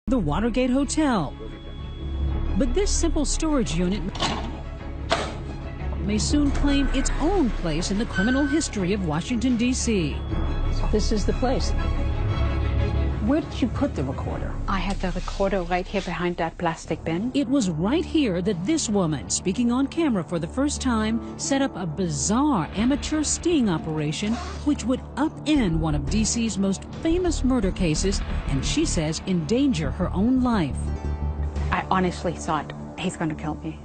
the Watergate Hotel. But this simple storage unit may soon claim its own place in the criminal history of Washington, D.C. This is the place. Where did you put the recorder? I had the recorder right here behind that plastic bin. It was right here that this woman, speaking on camera for the first time, set up a bizarre amateur sting operation which would upend one of D.C.'s most famous murder cases, and she says endanger her own life. I honestly thought, he's going to kill me.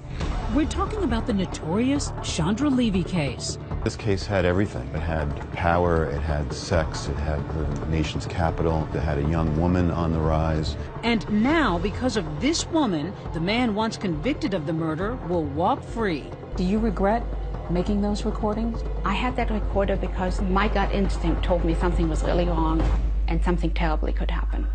We're talking about the notorious Chandra Levy case. This case had everything. It had power, it had sex, it had the nation's capital, it had a young woman on the rise. And now, because of this woman, the man once convicted of the murder will walk free. Do you regret making those recordings? I had that recorder because my gut instinct told me something was really wrong and something terribly could happen.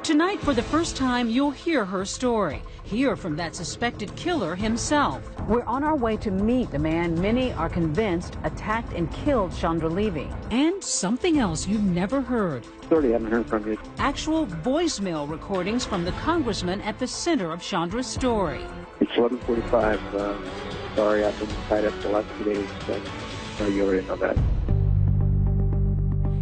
Tonight, for the first time, you'll hear her story. Hear from that suspected killer himself. We're on our way to meet the man many are convinced attacked and killed Chandra Levy. And something else you've never heard. Sorry, I haven't heard from you. Actual voicemail recordings from the congressman at the center of Chandra's story. It's 11:45. Sorry, I've been tied up the last 2 days. So you already know that.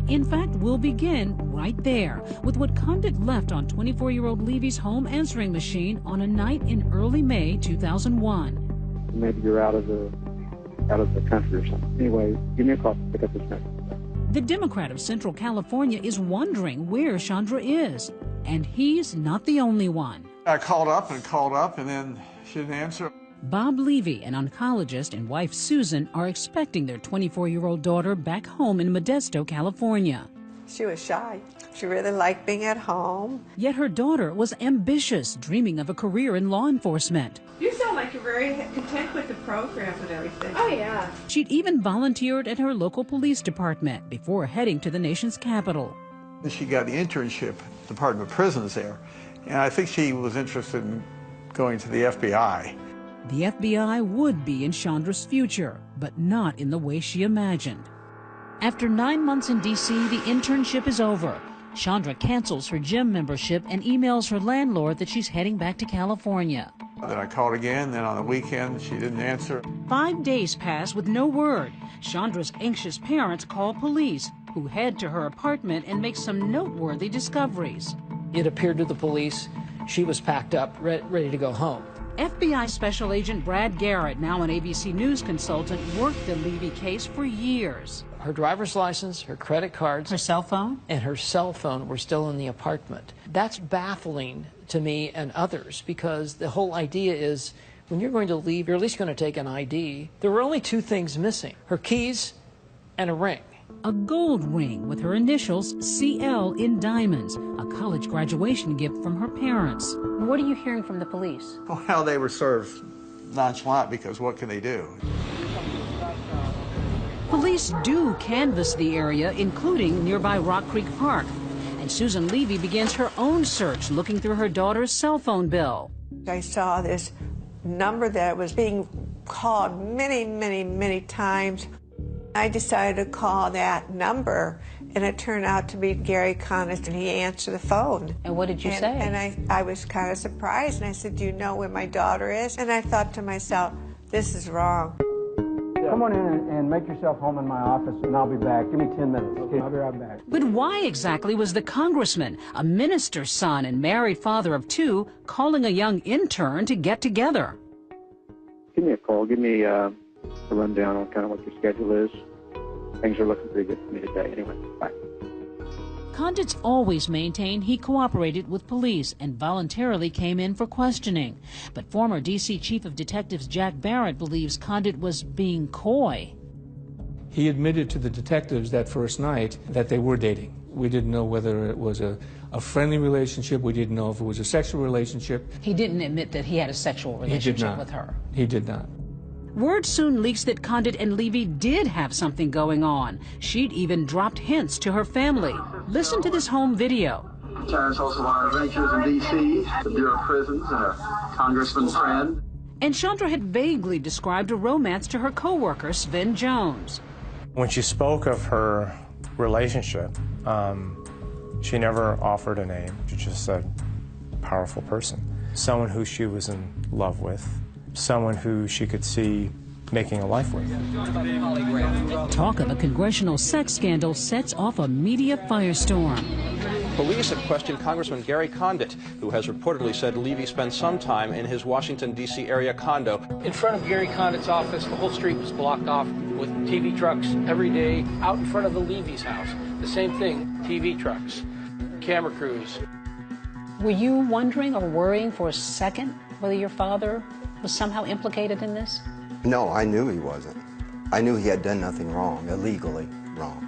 In fact, we'll begin right there with what Condit left on 24-year-old Levy's home answering machine on a night in early May 2001. Maybe you're out of the country or something. Anyway, give me a call to pick up this message. The Democrat of Central California is wondering where Chandra is, and he's not the only one. I called up, and then she didn't answer. Bob Levy, an oncologist, and wife Susan are expecting their 24-year-old daughter back home in Modesto, California. She was shy. She really liked being at home. Yet her daughter was ambitious, dreaming of a career in law enforcement. You sound like you're very content with the program and everything. Oh, yeah. She'd even volunteered at her local police department before heading to the nation's capital. She got the internship at the Department of Prisons there, and I think she was interested in going to the FBI. The FBI would be in Chandra's future, but not in the way she imagined. After 9 months in D.C., the internship is over. Chandra cancels her gym membership and emails her landlord that she's heading back to California. Then I called again, then on the weekend she didn't answer. 5 days pass with no word. Chandra's anxious parents call police, who head to her apartment and make some noteworthy discoveries. It appeared to the police she was packed up, ready to go home. FBI Special Agent Brad Garrett, now an ABC News consultant, worked the Levy case for years. Her driver's license, her credit cards, Her cell phone? and her cell phone were still in the apartment. That's baffling to me and others, because the whole idea is when you're going to leave, you're at least going to take an ID. There were only two things missing: her keys and a ring. A gold ring with her initials CL in diamonds, a college graduation gift from her parents. What are you hearing from the police? Well, they were sort of nonchalant because what can they do? Police do canvass the area, including nearby Rock Creek Park. And Susan Levy begins her own search, looking through her daughter's cell phone bill. I saw this number that was being called many, many, many times. I decided to call that number, and it turned out to be Gary Condit, and he answered the phone. And what did you say? And I was kind of surprised, and I said, do you know where my daughter is? And I thought to myself, this is wrong. Come on in and make yourself home in my office, and I'll be back. Give me 10 minutes. Okay, I'll be right back. But why exactly was the congressman, a minister's son and married father of two, calling a young intern to get together? Give me a call. Give me a rundown on kind of what your schedule is. Things are looking pretty good for me today. Anyway, bye. Condit's always maintained he cooperated with police and voluntarily came in for questioning. But former D.C. Chief of Detectives Jack Barrett believes Condit was being coy. He admitted to the detectives that first night that they were dating. We didn't know whether it was a friendly relationship. We didn't know if it was a sexual relationship. He didn't admit that he had a sexual relationship with her. He did not. Word soon leaks that Condit and Levy did have something going on. She'd even dropped hints to her family. Listen to this home video. Terrence also a lot of adventures in D.C., the Bureau of Prisons, and a congressman's friend. And Chandra had vaguely described a romance to her co-worker, Sven Jones. When she spoke of her relationship, she never offered a name. She just said powerful person. Someone who she was in love with, someone who she could see making a life with. Talk of a congressional sex scandal sets off a media firestorm. Police have questioned Congressman Gary Condit, who has reportedly said Levy spent some time in his Washington, D.C. area condo. In front of Gary Condit's office, the whole street was blocked off with TV trucks every day. Out in front of the Levy's house, the same thing, TV trucks, camera crews. Were you wondering or worrying for a second whether your father was somehow implicated in this? No, I knew he wasn't. I knew he had done nothing wrong, illegally wrong.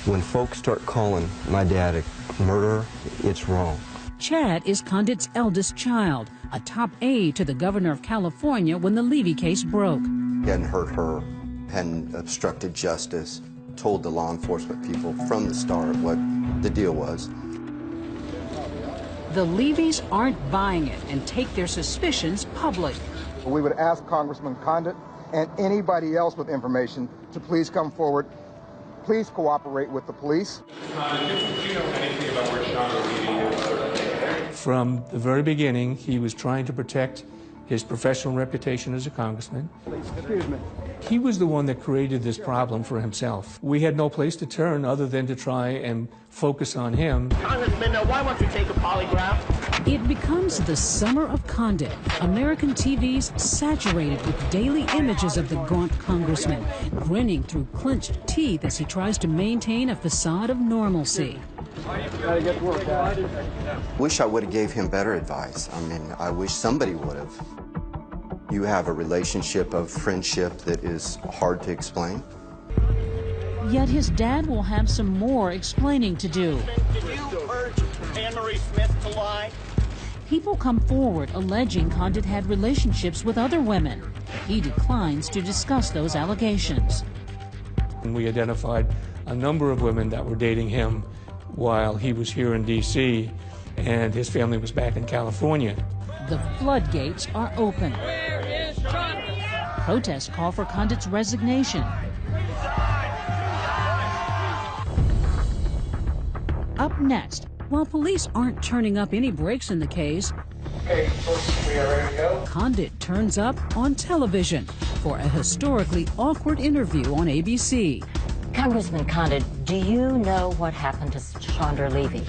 When folks start calling my dad a murderer, it's wrong. Chad is Condit's eldest child, a top aide to the governor of California when the Levy case broke. He hadn't hurt her, hadn't obstructed justice, told the law enforcement people from the start what the deal was. The Levys aren't buying it and take their suspicions public. We would ask Congressman Condit and anybody else with information to please come forward. Please cooperate with the police. Do you know anything about where Chandra Levy is? From the very beginning, he was trying to protect his professional reputation as a congressman. Excuse me. He was the one that created this problem for himself. We had no place to turn other than to try and focus on him. Congressman, why won't you take a polygraph? It becomes the summer of Condit. American TV's saturated with daily images of the gaunt congressman, grinning through clenched teeth as he tries to maintain a facade of normalcy. Gotta get to work, guys. Wish I would have gave him better advice. I mean, I wish somebody would have. You have a relationship of friendship that is hard to explain. Yet his dad will have some more explaining to do. Did you urge Anne-Marie Smith to lie? People come forward alleging Condit had relationships with other women. He declines to discuss those allegations. And we identified a number of women that were dating him while he was here in D.C. and his family was back in California. The floodgates are open. Where is Chandra? Protests call for Condit's resignation. Up next, while police aren't turning up any breaks in the case, okay, folks, we are ready to go. Condit turns up on television for a historically awkward interview on ABC. Congressman Condit, do you know what happened to Chandra Levy?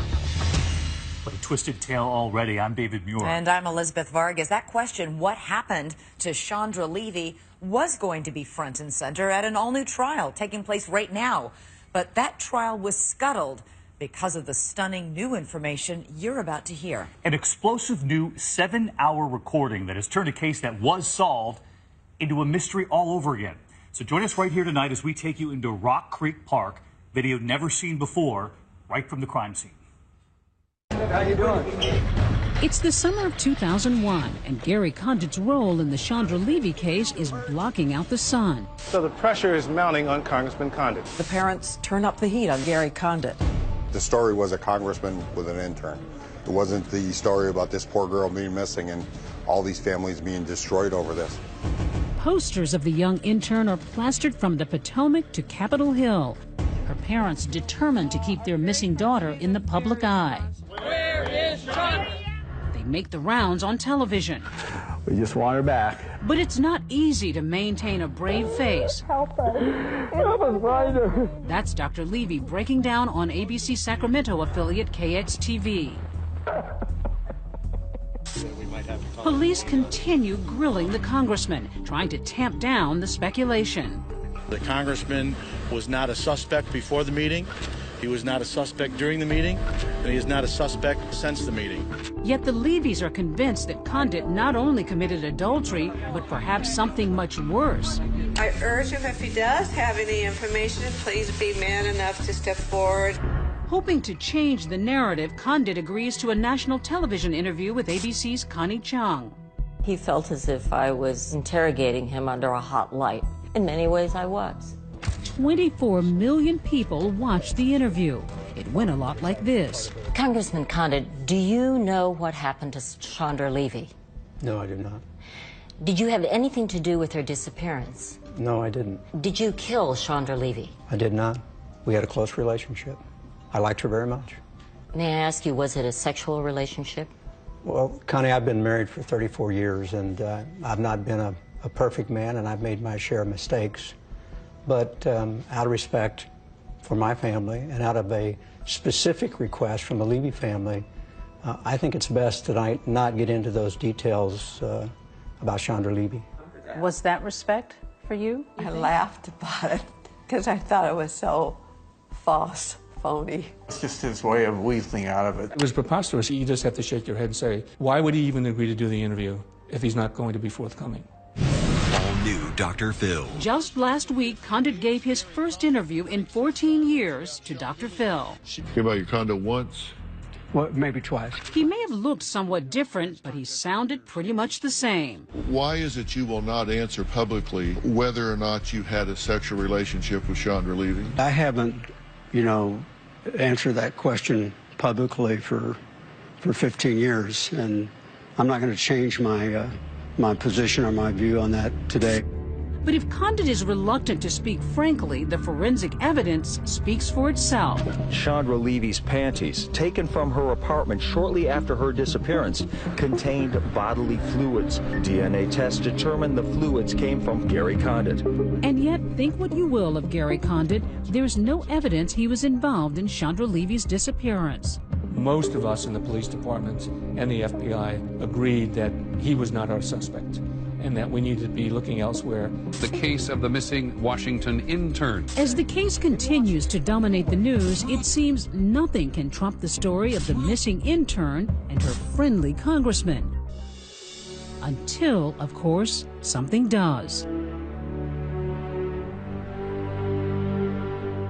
What a twisted tale already. I'm David Muir. And I'm Elizabeth Vargas. That question, what happened to Chandra Levy, was going to be front and center at an all-new trial taking place right now. But that trial was scuttled because of the stunning new information you're about to hear. An explosive new 7-hour recording that has turned a case that was solved into a mystery all over again. So join us right here tonight as we take you into Rock Creek Park, video never seen before, right from the crime scene. How you doing? It's the summer of 2001, and Gary Condit's role in the Chandra Levy case is blocking out the sun. So the pressure is mounting on Congressman Condit. The parents turn up the heat on Gary Condit. The story was a congressman with an intern. It wasn't the story about this poor girl being missing and all these families being destroyed over this. Posters of the young intern are plastered from the Potomac to Capitol Hill. Her parents determined to keep their missing daughter in the public eye. Where is Chandra? They make the rounds on television. We just want her back. But it's not easy to maintain a brave face. Help us. Help us find her. That's Dr. Levy breaking down on ABC Sacramento affiliate KXTV. Police continue grilling the congressman, trying to tamp down the speculation. The congressman was not a suspect before the meeting, he was not a suspect during the meeting, and he is not a suspect since the meeting. Yet the Levys are convinced that Condit not only committed adultery, but perhaps something much worse. I urge him, if he does have any information, please be man enough to step forward. Hoping to change the narrative, Condit agrees to a national television interview with ABC's Connie Chung. He felt as if I was interrogating him under a hot light. In many ways, I was. 24 million people watched the interview. It went a lot like this. Congressman Condit, do you know what happened to Chandra Levy? No, I do not. Did you have anything to do with her disappearance? No, I didn't. Did you kill Chandra Levy? I did not. We had a close relationship. I liked her very much. May I ask you, was it a sexual relationship? Well, Connie, I've been married for 34 years, and I've not been a perfect man, and I've made my share of mistakes. But out of respect for my family and out of a specific request from the Levy family, I think it's best that I not get into those details about Chandra Levy. Was that respect for you? I laughed about it because I thought it was so false, phony. It's just his way of weaseling out of it. It was preposterous. You just have to shake your head and say, why would he even agree to do the interview if he's not going to be forthcoming? All new Dr. Phil. Just last week, Condit gave his first interview in 14 years to Dr. Phil. Came by your condo once? Well, maybe twice. He may have looked somewhat different, but he sounded pretty much the same. Why is it you will not answer publicly whether or not you had a sexual relationship with Chandra Levy? I haven't, answered that question publicly for 15 years, and I'm not going to change my position or my view on that today. But if Condit is reluctant to speak frankly, the forensic evidence speaks for itself. Chandra Levy's panties, taken from her apartment shortly after her disappearance, contained bodily fluids. DNA tests determined the fluids came from Gary Condit. And yet, think what you will of Gary Condit, there's no evidence he was involved in Chandra Levy's disappearance. Most of us in the police department and the FBI agreed that he was not our suspect, and that we needed to be looking elsewhere. The case of the missing Washington intern. As the case continues to dominate the news, it seems nothing can trump the story of the missing intern and her friendly congressman. Until, of course, something does.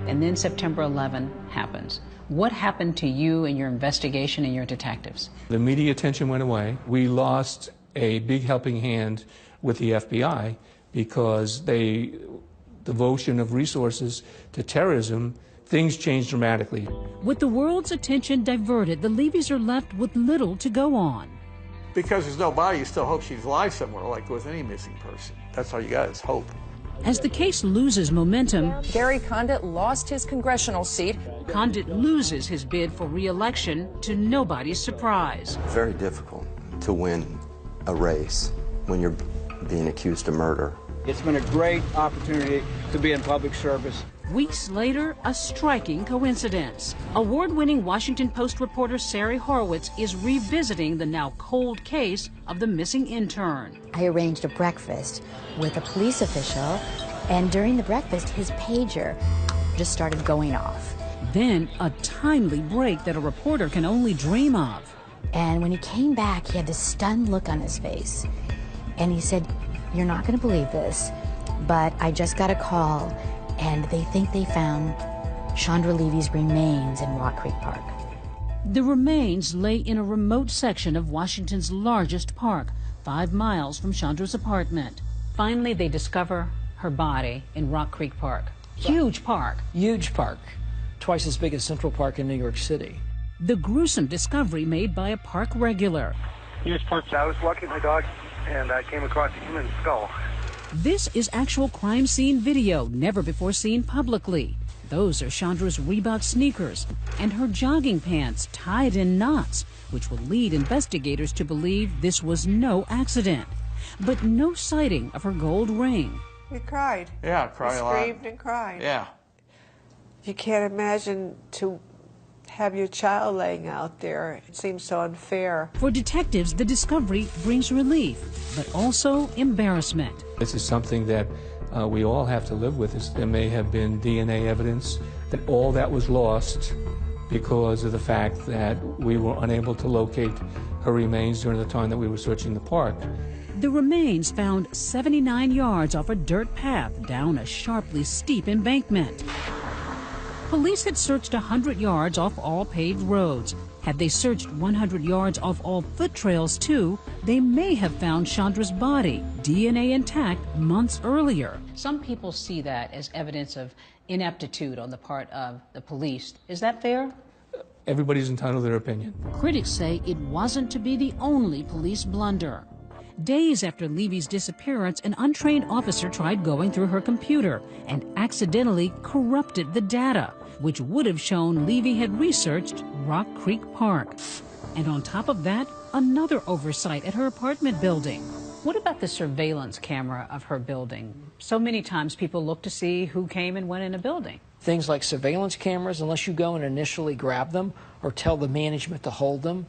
And then September 11 happens. What happened to you and your investigation and your detectives? The media attention went away. We lost a big helping hand with the FBI because devotion of resources to terrorism, things changed dramatically. With the world's attention diverted, the Levys are left with little to go on. Because there's no body, you still hope she's alive somewhere, like with any missing person. That's all you got is hope. As the case loses momentum, Gary Condit lost his congressional seat. Condit loses his bid for re-election to nobody's surprise. Very difficult to win a race when you're being accused of murder. It's been a great opportunity to be in public service. Weeks later, a striking coincidence. Award-winning Washington Post reporter Sari Horowitz is revisiting the now cold case of the missing intern. I arranged a breakfast with a police official, and during the breakfast, his pager just started going off. Then a timely break that a reporter can only dream of. And when he came back, he had this stunned look on his face. And he said, "You're not going to believe this, but I just got a call, and they think they found Chandra Levy's remains in Rock Creek Park." The remains lay in a remote section of Washington's largest park, 5 miles from Chandra's apartment. Finally, they discover her body in Rock Creek Park. Huge park. Huge park. Twice as big as Central Park in New York City. The gruesome discovery made by a park regular. I was walking my dog, and I came across a human skull. This is actual crime scene video, never before seen publicly. Those are Chandra's Reebok sneakers and her jogging pants tied in knots, which will lead investigators to believe this was no accident. But no sighting of her gold ring. We cried. Yeah, I cried a lot. We screamed and cried. Yeah. You can't imagine to have your child laying out there. It seems so unfair. For detectives, the discovery brings relief, but also embarrassment. This is something that we all have to live with. There may have been DNA evidence that all that was lost because of the fact that we were unable to locate her remains during the time that we were searching the park. The remains found 79 yards off a dirt path down a sharply steep embankment. Police had searched 100 yards off all paved roads. Had they searched 100 yards off all foot trails too, they may have found Chandra's body, DNA intact, months earlier. Some people see that as evidence of ineptitude on the part of the police. Is that fair? Everybody's entitled to their opinion. Critics say it wasn't to be the only police blunder. Days after Levy's disappearance, an untrained officer tried going through her computer and accidentally corrupted the data, which would have shown Levy had researched Rock Creek Park. And on top of that, another oversight at her apartment building. What about the surveillance camera of her building? So many times people look to see who came and went in a building. Things like surveillance cameras, unless you go and initially grab them or tell the management to hold them,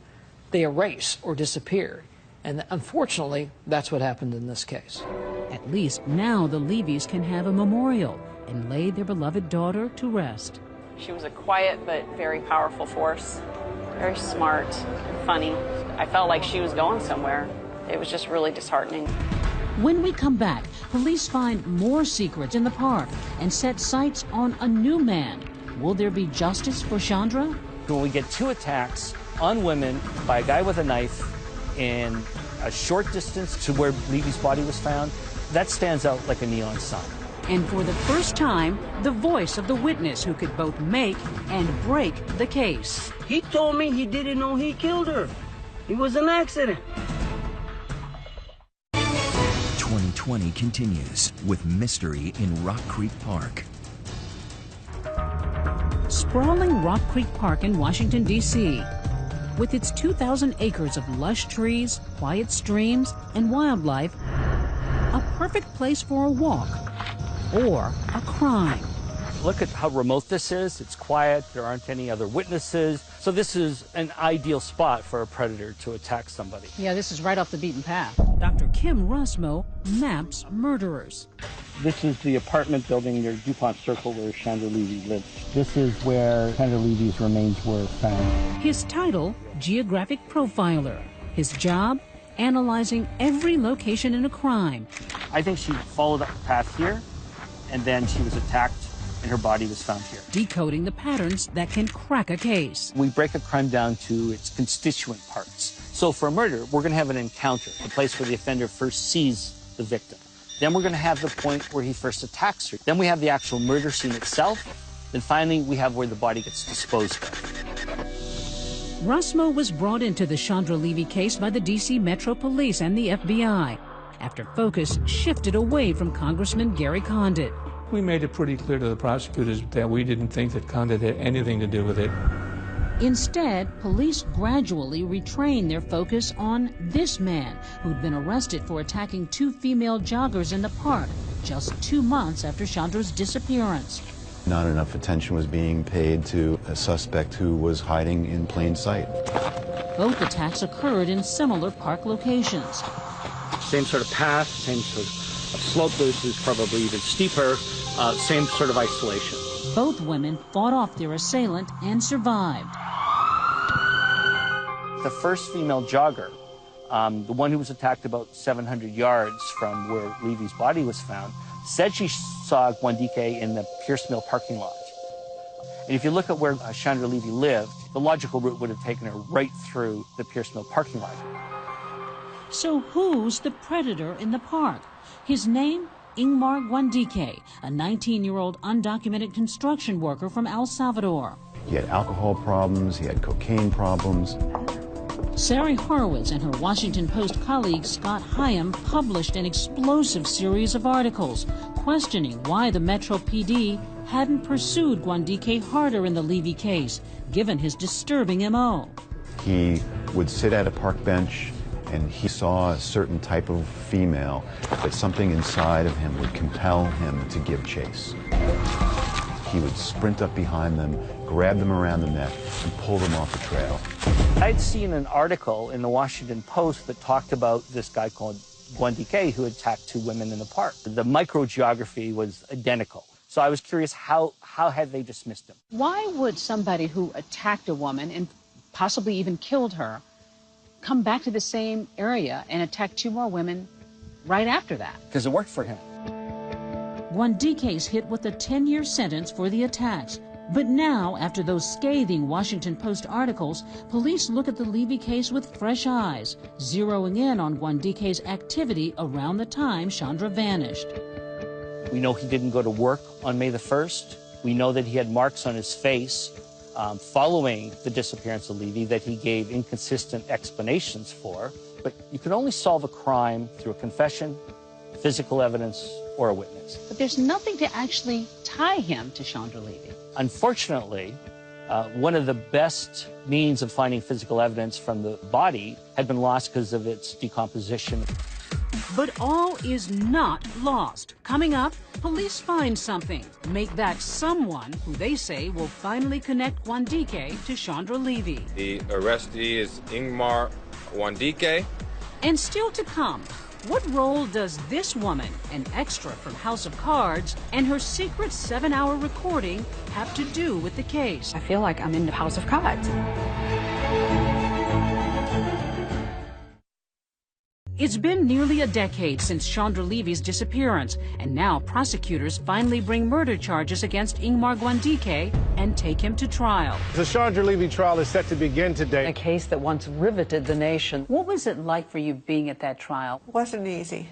they erase or disappear. And unfortunately, that's what happened in this case. At least now the Levys can have a memorial and lay their beloved daughter to rest. She was a quiet but very powerful force, very smart, funny. I felt like she was going somewhere. It was just really disheartening. When we come back, police find more secrets in the park and set sights on a new man. Will there be justice for Chandra? When we get 2 attacks on women by a guy with a knife in a short distance to where Levy's body was found, that stands out like a neon sign. And for the first time, the voice of the witness who could both make and break the case. He told me he didn't know he killed her. It was an accident. 2020 continues with mystery in Rock Creek Park. Sprawling Rock Creek Park in Washington, D.C. With its 2,000 acres of lush trees, quiet streams, and wildlife, a perfect place for a walk or a crime. Look at how remote this is. It's quiet. There aren't any other witnesses. So this is an ideal spot for a predator to attack somebody. Yeah, this is right off the beaten path. Dr. Kim Rusmo maps murderers. This is the apartment building near DuPont Circle where Chandra Levy lived. This is where Chandra Levy's remains were found. His title, Geographic Profiler. His job, analyzing every location in a crime. I think she followed up the path here, and then she was attacked, and her body was found here. Decoding the patterns that can crack a case. We break a crime down to its constituent parts. So for a murder, we're going to have an encounter, the place where the offender first sees the victim. Then we're going to have the point where he first attacks her. Then we have the actual murder scene itself. Then finally, we have where the body gets disposed of. Rusmo was brought into the Chandra Levy case by the D.C. Metro Police and the FBI after focus shifted away from Congressman Gary Condit. We made it pretty clear to the prosecutors that we didn't think that Condit had anything to do with it. Instead, police gradually retrained their focus on this man who'd been arrested for attacking 2 female joggers in the park just 2 months after Chandra's disappearance. Not enough attention was being paid to a suspect who was hiding in plain sight. Both attacks occurred in similar park locations. Same sort of path, same sort of slope. This is probably even steeper, same sort of isolation. Both women fought off their assailant and survived. The first female jogger, the one who was attacked about 700 yards from where Levy's body was found, said she saw Gwandike in the Pierce Mill parking lot. And if you look at where Chandra Levy lived, the logical route would have taken her right through the Pierce Mill parking lot. So who's the predator in the park? His name? Ingmar Gwandike, a 19-year-old undocumented construction worker from El Salvador. He had alcohol problems, he had cocaine problems. Sari Horowitz and her Washington Post colleague Scott Hyam published an explosive series of articles questioning why the Metro PD hadn't pursued Gwandike harder in the Levy case, given his disturbing M.O. He would sit at a park bench and he saw a certain type of female, that something inside of him would compel him to give chase. He would sprint up behind them, grab them around the neck, and pull them off the trail. I'd seen an article in the Washington Post that talked about this guy called Gwandike who attacked 2 women in the park. The microgeography was identical. So I was curious, how had they dismissed him? Why would somebody who attacked a woman and possibly even killed her come back to the same area and attack 2 more women right after that? Because it worked for him. Gwandike's hit with a 10-year sentence for the attacks. But now, after those scathing Washington Post articles, police look at the Levy case with fresh eyes, zeroing in on Gwandike's activity around the time Chandra vanished. We know he didn't go to work on May the 1st. We know that he had marks on his face following the disappearance of Levy that he gave inconsistent explanations for. But you can only solve a crime through a confession, physical evidence, or a witness. But there's nothing to actually tie him to Chandra Levy. Unfortunately, One of the best means of finding physical evidence from the body had been lost because of its decomposition. But all is not lost. Coming up, police find something. Make that someone who they say will finally connect Wandike to Chandra Levy. The arrestee is Ingmar Wandike. And still to come, what role does this woman, an extra from House of Cards, and her secret 7-hour recording have to do with the case? I feel like I'm in the House of Cards. It's been nearly a decade since Chandra Levy's disappearance, and now prosecutors finally bring murder charges against Ingmar Wandike and take him to trial. The Chandra Levy trial is set to begin today. A case that once riveted the nation. What was it like for you being at that trial? It wasn't easy.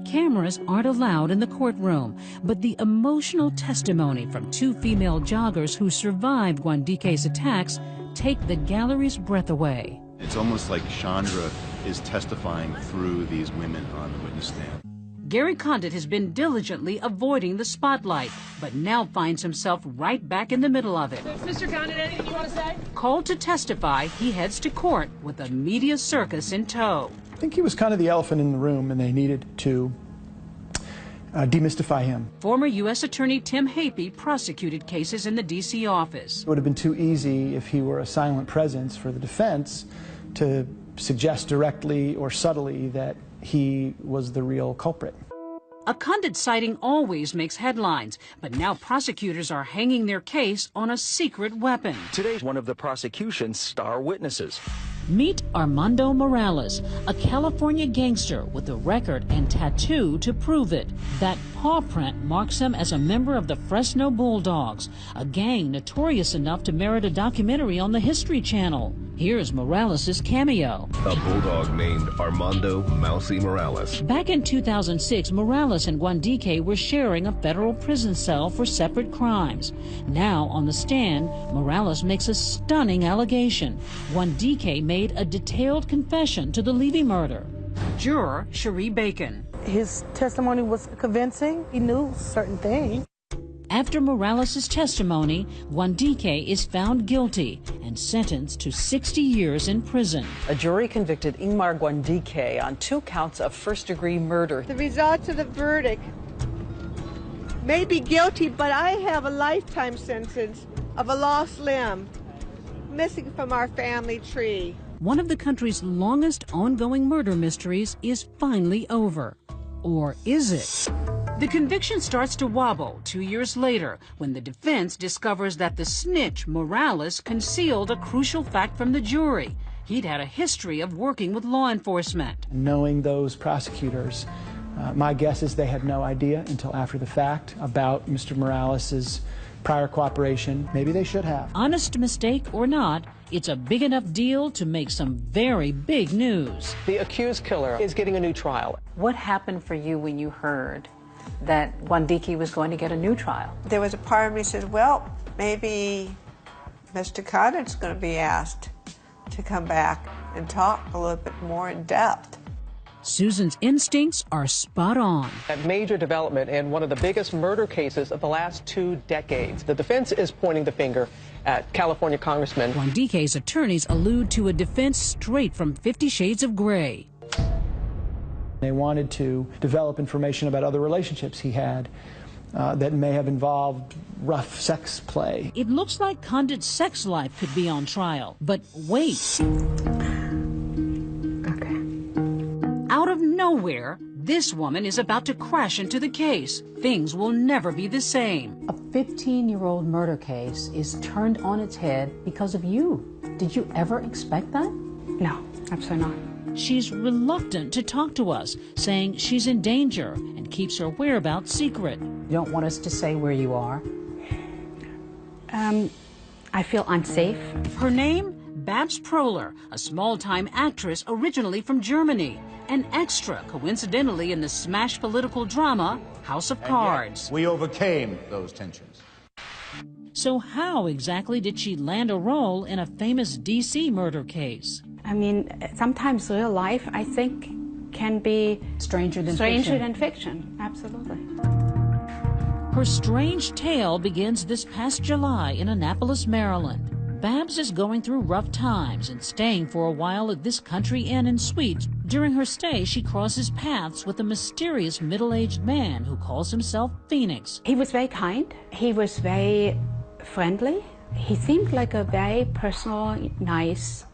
Cameras aren't allowed in the courtroom, but the emotional testimony from 2 female joggers who survived Wandike's attacks take the gallery's breath away. It's almost like Chandra is testifying through these women on the witness stand. Gary Condit has been diligently avoiding the spotlight, but now finds himself right back in the middle of it. Mr. Condit, anything you want to say? Called to testify, he heads to court with a media circus in tow. I think he was kind of the elephant in the room, and they needed to demystify him. Former U.S. Attorney Tim Hapey prosecuted cases in the D.C. office. It would have been too easy if he were a silent presence for the defense to suggest directly or subtly that he was the real culprit. A Condit sighting always makes headlines, but now prosecutors are hanging their case on a secret weapon. Today's one of the prosecution's star witnesses. Meet Armando Morales, a California gangster with a record and tattoo to prove it. That paw print marks him as a member of the Fresno Bulldogs, a gang notorious enough to merit a documentary on the History Channel. Here's Morales' cameo. A bulldog named Armando Mousy Morales. Back in 2006, Morales and Wandike were sharing a federal prison cell for separate crimes. Now, on the stand, Morales makes a stunning allegation. Wandike made a detailed confession to the Levy murder. Juror Cherie Bacon. His testimony was convincing. He knew certain things. After Morales' testimony, Wandike is found guilty and sentenced to 60 years in prison. A jury convicted Ingmar Wandike on 2 counts of first-degree murder. The results of the verdict may be guilty, but I have a lifetime sentence of a lost limb missing from our family tree. One of the country's longest ongoing murder mysteries is finally over. Or is it? The conviction starts to wobble 2 years later when the defense discovers that the snitch, Morales, concealed a crucial fact from the jury. He'd had a history of working with law enforcement. Knowing those prosecutors, my guess is they had no idea until after the fact about Mr. Morales' prior cooperation. Maybe they should have. Honest mistake or not, it's a big enough deal to make some very big news. The accused killer is getting a new trial. What happened for you when you heard that Wandike was going to get a new trial? There was a part of me that said, well, maybe Mr. Condit's going to be asked to come back and talk a little bit more in depth. Susan's instincts are spot on. A major development in one of the biggest murder cases of the last 2 decades. The defense is pointing the finger at California Congressman. Wandike's attorneys allude to a defense straight from 50 Shades of Grey. They wanted to develop information about other relationships he had that may have involved rough sex play. It looks like Condit's sex life could be on trial, but wait. Out of nowhere, this woman is about to crash into the case. Things will never be the same. A 15-year-old murder case is turned on its head because of you. Did you ever expect that? No, absolutely not. She's reluctant to talk to us, saying she's in danger and keeps her whereabouts secret. You don't want us to say where you are? I feel unsafe. Her name? Babs Proler, a small-time actress originally from Germany. An extra, coincidentally, in the smash political drama, House of Cards. We overcame those tensions. So how exactly did she land a role in a famous D.C. murder case? I mean, sometimes real life, I think, can be stranger than fiction. Absolutely. Her strange tale begins this past July in Annapolis, Maryland. Babs is going through rough times and staying for a while at this country inn and suite. During her stay, she crosses paths with a mysterious middle-aged man who calls himself Phoenix. He was very kind. He was very friendly. He seemed like a very personal, nice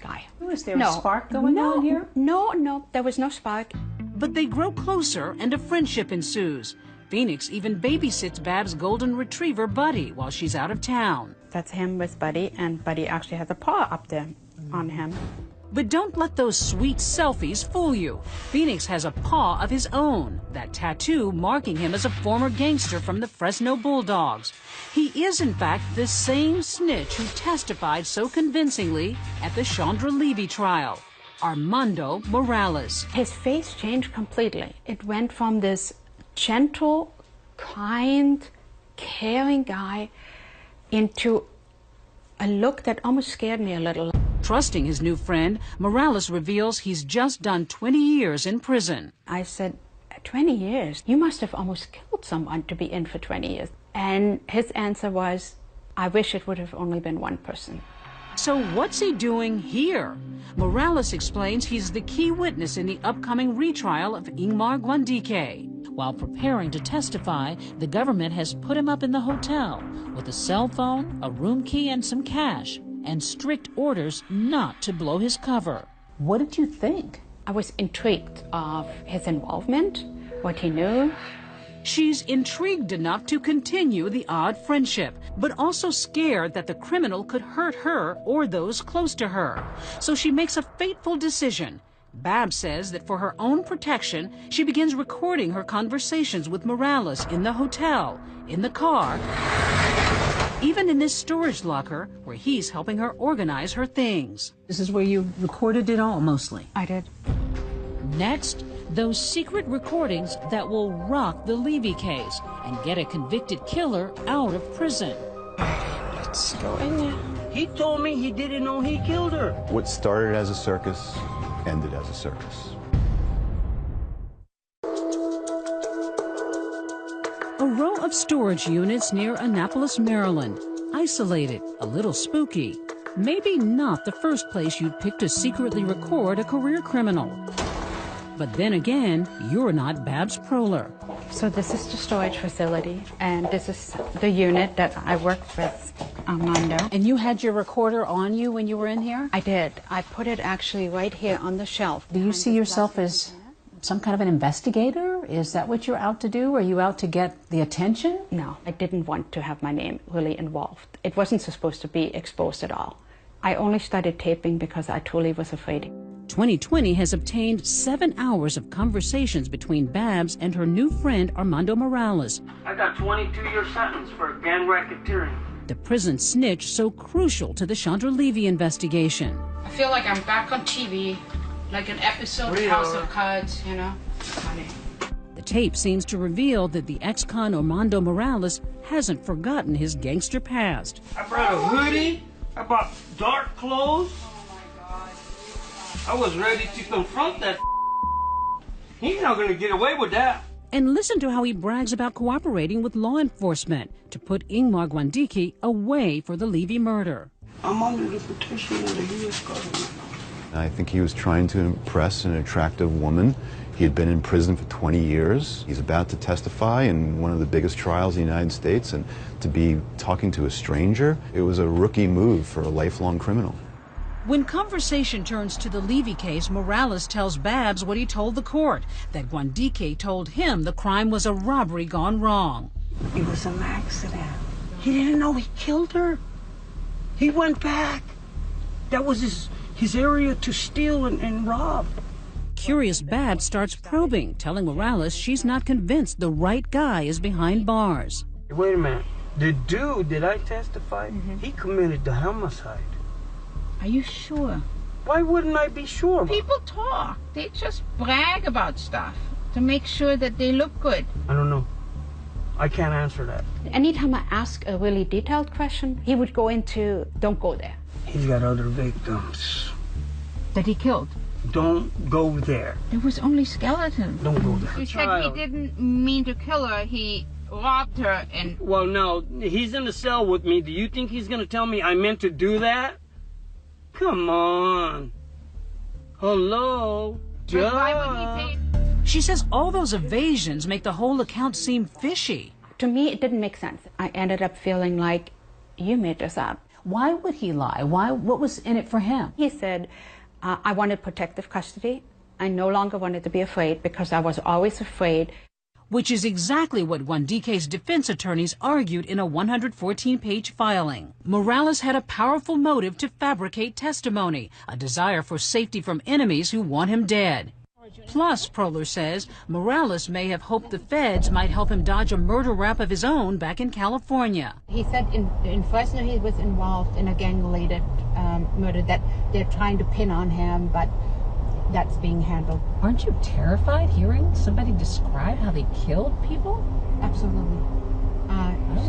guy. Was there a spark going on here? No, there was no spark. But they grow closer and a friendship ensues. Phoenix even babysits Babs' golden retriever, Buddy, while she's out of town. That's him with Buddy, and Buddy actually has a paw up there on him. But don't let those sweet selfies fool you. Phoenix has a paw of his own, that tattoo marking him as a former gangster from the Fresno Bulldogs. He is, in fact, the same snitch who testified so convincingly at the Chandra Levy trial, Armando Morales. His face changed completely. It went from this gentle, kind, caring guy into a look that almost scared me a little. Trusting his new friend, Morales reveals he's just done 20 years in prison. I said, 20 years? You must have almost killed someone to be in for 20 years. And his answer was, I wish it would have only been one person. So what's he doing here? Morales explains he's the key witness in the upcoming retrial of Ingmar Guandike. While preparing to testify, the government has put him up in the hotel with a cell phone, a room key, and some cash, and strict orders not to blow his cover. What did you think? I was intrigued of his involvement, what he knew. She's intrigued enough to continue the odd friendship, but also scared that the criminal could hurt her or those close to her. So she makes a fateful decision. Babs says that for her own protection, she begins recording her conversations with Morales in the hotel, in the car, even in this storage locker where he's helping her organize her things. This is where you recorded it all, mostly. I did. Next, those secret recordings that will rock the Levy case and get a convicted killer out of prison. Let's go in there. He told me he didn't know he killed her. What started as a circus ended as a circus. A row of storage units near Annapolis, Maryland. Isolated, a little spooky. Maybe not the first place you'd pick to secretly record a career criminal. But then again, you're not Babs Proler. So this is the storage facility, and this is the unit that I worked with Armando. And you had your recorder on you when you were in here? I did. I put it actually right here on the shelf. Do you see yourself as some kind of an investigator? Is that what you're out to do? Are you out to get the attention? No, I didn't want to have my name really involved. It wasn't supposed to be exposed at all. I only started taping because I truly was afraid. 2020 has obtained 7 hours of conversations between Babs and her new friend Armando Morales. I got 22-year sentence for gang racketeering. The prison snitch so crucial to the Chandra Levy investigation. I feel like I'm back on TV, like an episode of House of Cards, you know? Funny. The tape seems to reveal that the ex-con Armando Morales hasn't forgotten his gangster past. I brought a hoodie. I bought dark clothes. I was ready to confront that. He's not going to get away with that. And listen to how he brags about cooperating with law enforcement to put Ingmar Guandike away for the Levy murder. I'm under the protection of the U.S. government. I think he was trying to impress an attractive woman. He had been in prison for 20 years. He's about to testify in one of the biggest trials in the United States, and to be talking to a stranger, it was a rookie move for a lifelong criminal. When conversation turns to the Levy case, Morales tells Babs what he told the court, that Guandike told him the crime was a robbery gone wrong. It was an accident. He didn't know he killed her. He went back. That was his area to steal and rob. Curious Babs starts probing, telling Morales she's not convinced the right guy is behind bars. Wait a minute. The dude that I testified, he committed the homicide. Are you sure? Why wouldn't I be sure? People talk. They just brag about stuff to make sure that they look good. I don't know. I can't answer that. Anytime I ask a really detailed question, he would go into, don't go there. He's got other victims. That he killed? Don't go there. There was only skeleton. Don't go there. You said he didn't mean to kill her. He robbed her and... Well, no, he's in the cell with me. Do you think he's going to tell me I meant to do that? Come on. Hello? But why would he pay? She says all those evasions make the whole account seem fishy. To me, it didn't make sense. I ended up feeling like, you made this up. Why would he lie? What was in it for him? He said, I wanted protective custody. I no longer wanted to be afraid because I was always afraid. Which is exactly what Wandike's defense attorneys argued in a 114-page filing. Morales had a powerful motive to fabricate testimony, a desire for safety from enemies who want him dead. Plus, Proler says, Morales may have hoped the feds might help him dodge a murder rap of his own back in California. He said in Fresno he was involved in a gang-related murder that they're trying to pin on him, but that's being handled. Aren't you terrified hearing somebody describe how they killed people? Absolutely.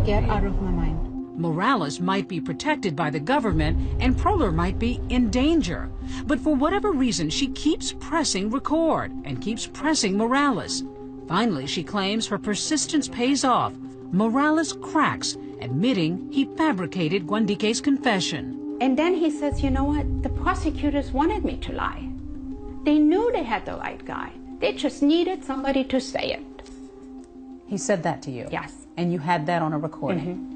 Scared out of my mind. Morales might be protected by the government and Proler might be in danger. But for whatever reason, she keeps pressing record and keeps pressing Morales. Finally, she claims her persistence pays off. Morales cracks, admitting he fabricated Wandike's confession. And then he says, you know what? The prosecutors wanted me to lie. They knew they had the right guy. They just needed somebody to say it. He said that to you? Yes. And you had that on a recording?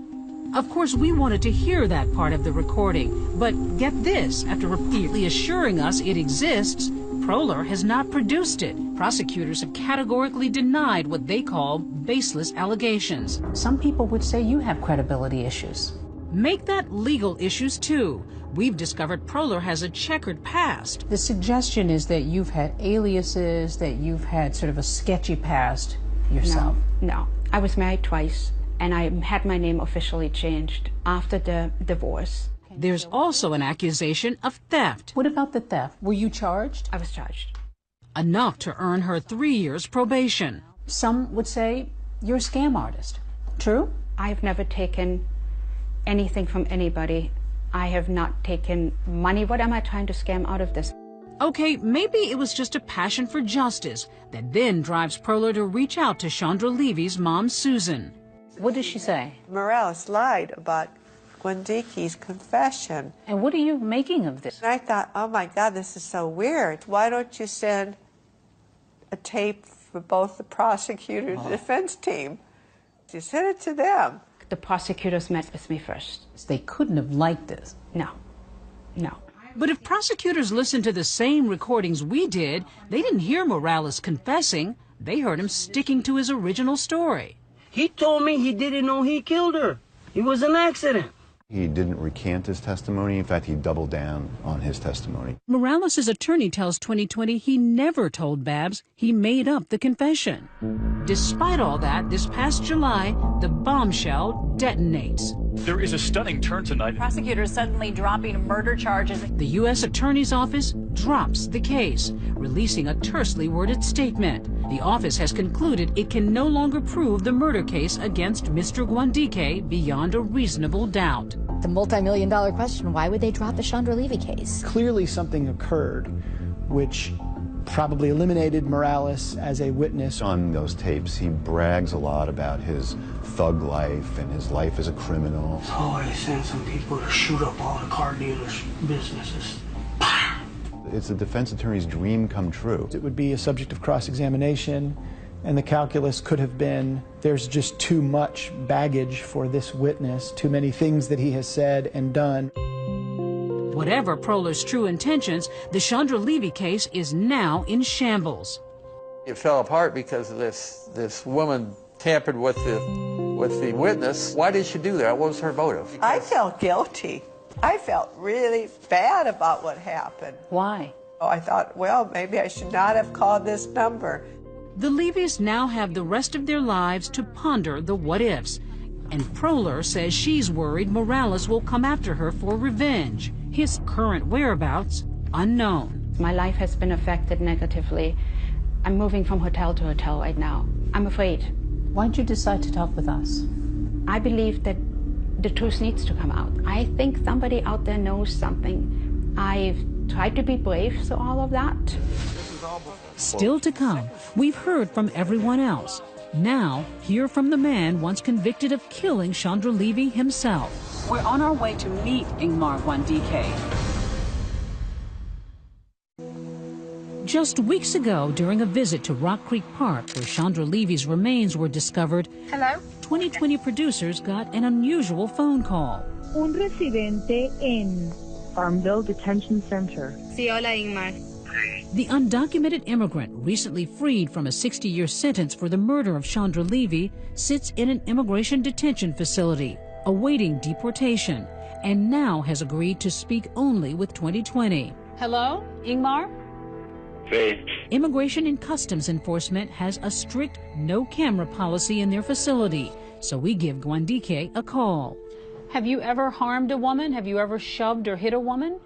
Of course, we wanted to hear that part of the recording, but get this, after repeatedly assuring us it exists, Proler has not produced it. Prosecutors have categorically denied what they call baseless allegations. Some people would say you have credibility issues. Make that legal issues too. We've discovered Proler has a checkered past. The suggestion is that you've had aliases, that you've had sort of a sketchy past yourself. No. I was married twice, and I had my name officially changed after the divorce. There's also an accusation of theft. What about the theft? Were you charged? I was charged. Enough to earn her 3 years probation. Some would say you're a scam artist. True? I've never taken anything from anybody. I have not taken money. What am I trying to scam out of this? Okay, maybe it was just a passion for justice that then drives Proler to reach out to Chandra Levy's mom, Susan. What did she say? Morales lied about Wandike's confession. And what are you making of this? And I thought, oh my God, this is so weird. Why don't you send a tape for both the prosecutor and the defense team? You send it to them. The prosecutors met with me first. They couldn't have liked this. No. But if prosecutors listened to the same recordings we did, they didn't hear Morales confessing. They heard him sticking to his original story. He told me he didn't know he killed her. It was an accident. He didn't recant his testimony. In fact, he doubled down on his testimony. Morales' attorney tells 2020 he never told Babs he made up the confession. Despite all that, this past July, the bombshell detonates. There is a stunning turn tonight. Prosecutors suddenly dropping murder charges. The U.S. Attorney's Office drops the case, releasing a tersely worded statement. The office has concluded it can no longer prove the murder case against Mr. Wandike beyond a reasonable doubt. The multi-million-dollar question, why would they drop the Chandra Levy case? Clearly something occurred which probably eliminated Morales as a witness. On those tapes, he brags a lot about his thug life and his life as a criminal. Oh, they send some people to shoot up all the car dealers' businesses. It's a defense attorney's dream come true. It would be a subject of cross-examination, and the calculus could have been, there's just too much baggage for this witness, too many things that he has said and done. Whatever Proler's true intentions, the Chandra Levy case is now in shambles. It fell apart because of this woman tampered with the witness. Why did she do that? What was her motive? I felt guilty. I felt really bad about what happened. Why? Oh, I thought, well, maybe I should not have called this number. The Levys now have the rest of their lives to ponder the what-ifs. And Proler says she's worried Morales will come after her for revenge. His current whereabouts, unknown. My life has been affected negatively. I'm moving from hotel to hotel right now. I'm afraid. Why'd you decide to talk with us? I believe that the truth needs to come out. I think somebody out there knows something. I've tried to be brave through all of that. Still to come, we've heard from everyone else. Now, hear from the man once convicted of killing Chandra Levy himself. We're on our way to meet Ingmar Wandike. Just weeks ago, during a visit to Rock Creek Park, where Chandra Levy's remains were discovered, Hello? 2020 producers got an unusual phone call. Un residente en Farmville Detention Center. Sí, hola, Ingmar. The undocumented immigrant, recently freed from a 60-year sentence for the murder of Chandra Levy, sits in an immigration detention facility, awaiting deportation, and now has agreed to speak only with 2020. Hello, Ingmar? Sí. Immigration and Customs Enforcement has a strict no-camera policy in their facility, so we give Wandike a call. Have you ever harmed a woman? Have you ever shoved or hit a woman?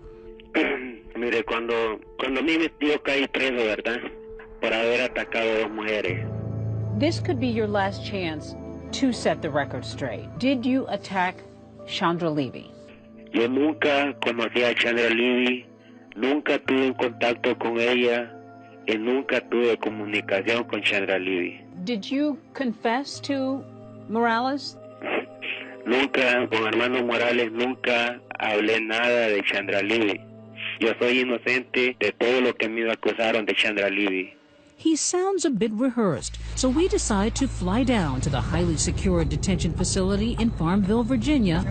Mire, cuando a mí yo caí preso, ¿verdad? Por haber atacado a dos mujeres. This could be your last chance to set the record straight. Did you attack Chandra Levy? Yo nunca conocí a Chandra Levy, nunca tuve un contacto con ella y nunca tuve comunicación con Chandra Levy. Did you confess to Morales? Nunca, con hermano Morales, nunca hablé nada de Chandra Levy. Yo soy inocente de todo lo que me acusaron de Chandra Levy. He sounds a bit rehearsed, so we decide to fly down to the highly secured detention facility in Farmville, Virginia,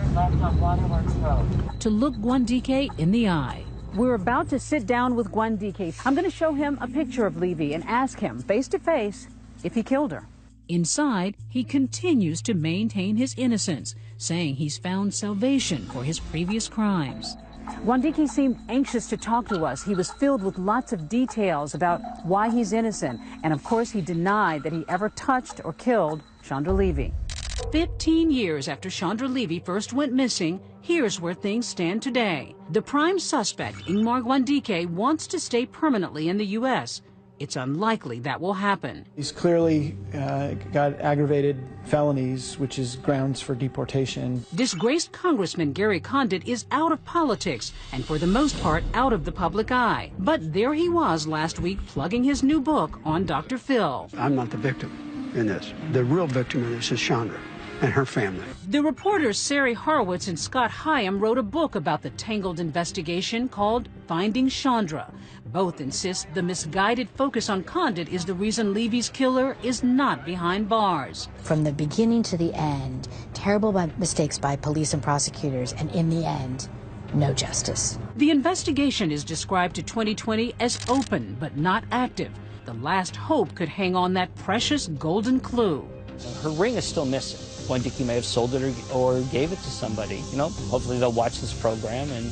to look Wandike in the eye. We're about to sit down with Wandike. I'm going to show him a picture of Levy and ask him face to face if he killed her. Inside, he continues to maintain his innocence, saying he's found salvation for his previous crimes. Wandike seemed anxious to talk to us. He was filled with lots of details about why he's innocent. And of course, he denied that he ever touched or killed Chandra Levy. 15 years after Chandra Levy first went missing, here's where things stand today. The prime suspect, Ingmar Wandike, wants to stay permanently in the U.S. It's unlikely that will happen. He's clearly got aggravated felonies, which is grounds for deportation. Disgraced Congressman Gary Condit is out of politics and for the most part out of the public eye. But there he was last week plugging his new book on Dr. Phil. I'm not the victim in this. The real victim in this is Chandra and her family. The reporters Sari Horowitz and Scott Hyam wrote a book about the tangled investigation called Finding Chandra. Both insist the misguided focus on Condit is the reason Levy's killer is not behind bars. From the beginning to the end, terrible mistakes by police and prosecutors, and in the end, no justice. The investigation is described to 2020 as open but not active. The last hope could hang on that precious golden clue. Her ring is still missing. Wandike may have sold it or gave it to somebody. You know, hopefully they'll watch this program and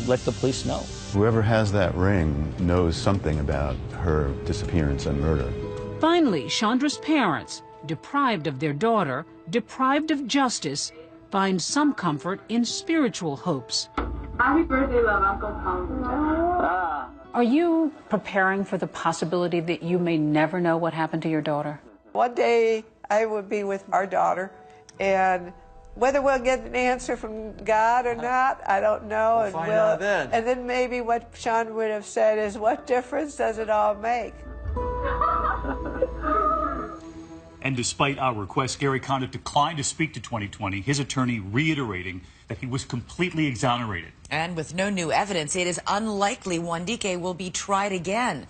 let the police know. Whoever has that ring knows something about her disappearance and murder. Finally, Chandra's parents, deprived of their daughter, deprived of justice, find some comfort in spiritual hopes. Happy birthday, love, Uncle Tom. Are you preparing for the possibility that you may never know what happened to your daughter? One day I would be with our daughter, and whether we'll get an answer from God or not, I don't know. We'll find out then. And then maybe what Sean would have said is, what difference does it all make? And despite our request, Gary Condit declined to speak to 2020, his attorney reiterating that he was completely exonerated. And with no new evidence, it is unlikely Wandike will be tried again.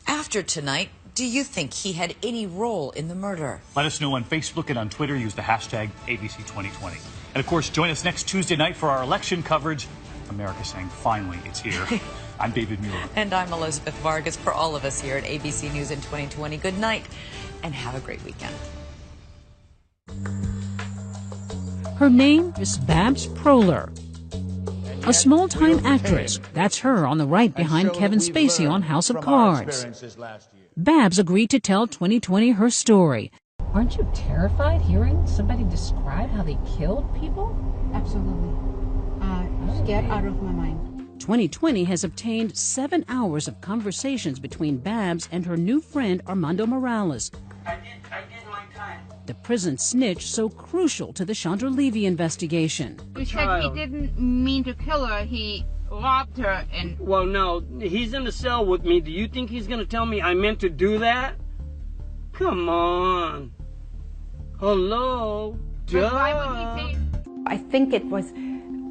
After tonight, do you think he had any role in the murder? Let us know on Facebook and on Twitter. Use the hashtag ABC2020. And of course, join us next Tuesday night for our election coverage. America saying, finally, it's here. I'm David Muir. And I'm Elizabeth Vargas. For all of us here at ABC News in 2020, good night and have a great weekend. Her name is Babs Proler, a small-time actress. That's her on the right behind Kevin Spacey on House of Cards. Babs agreed to tell 2020 her story. Aren't you terrified hearing somebody describe how they killed people? Absolutely. Scared out of my mind. 2020 has obtained 7 hours of conversations between Babs and her new friend Armando Morales, I did my time. the prison snitch so crucial to the Chandra Levy investigation. He said he didn't mean to kill her. He robbed her and... Well, no, he's in the cell with me. Do you think he's going to tell me I meant to do that? Come on. Hello? But why would he say? I think it was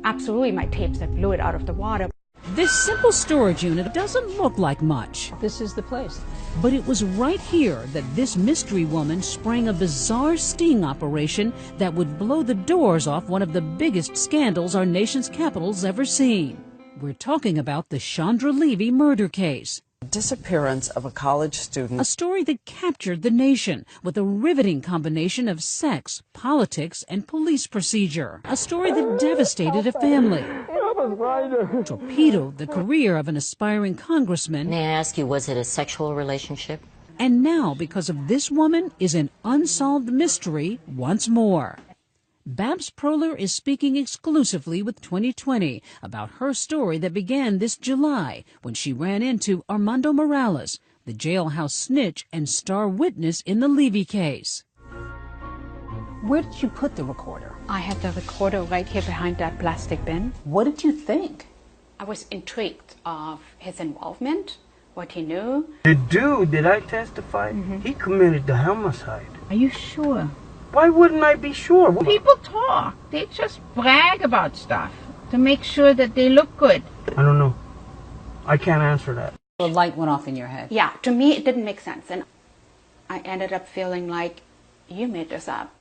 absolutely my tapes that blew it out of the water. This simple storage unit doesn't look like much. This is the place. But it was right here that this mystery woman sprang a bizarre sting operation that would blow the doors off one of the biggest scandals our nation's capital's ever seen. We're talking about the Chandra Levy murder case. Disappearance of a college student. A story that captured the nation with a riveting combination of sex, politics, and police procedure. A story that devastated a family. Torpedoed the career of an aspiring congressman. May I ask you, was it a sexual relationship? And now, because of this woman, is an unsolved mystery once more. Babs Proler is speaking exclusively with 2020 about her story that began this July when she ran into Armando Morales, the jailhouse snitch and star witness in the Levy case. Where did you put the recorder? I had the recorder right here behind that plastic bin. What did you think? I was intrigued of his involvement, what he knew. The dude that I testified, he committed the homicide. Are you sure? Why wouldn't I be sure? People talk. They just brag about stuff to make sure that they look good. I don't know. I can't answer that. The light went off in your head. Yeah, to me it didn't make sense. And I ended up feeling like, you made this up.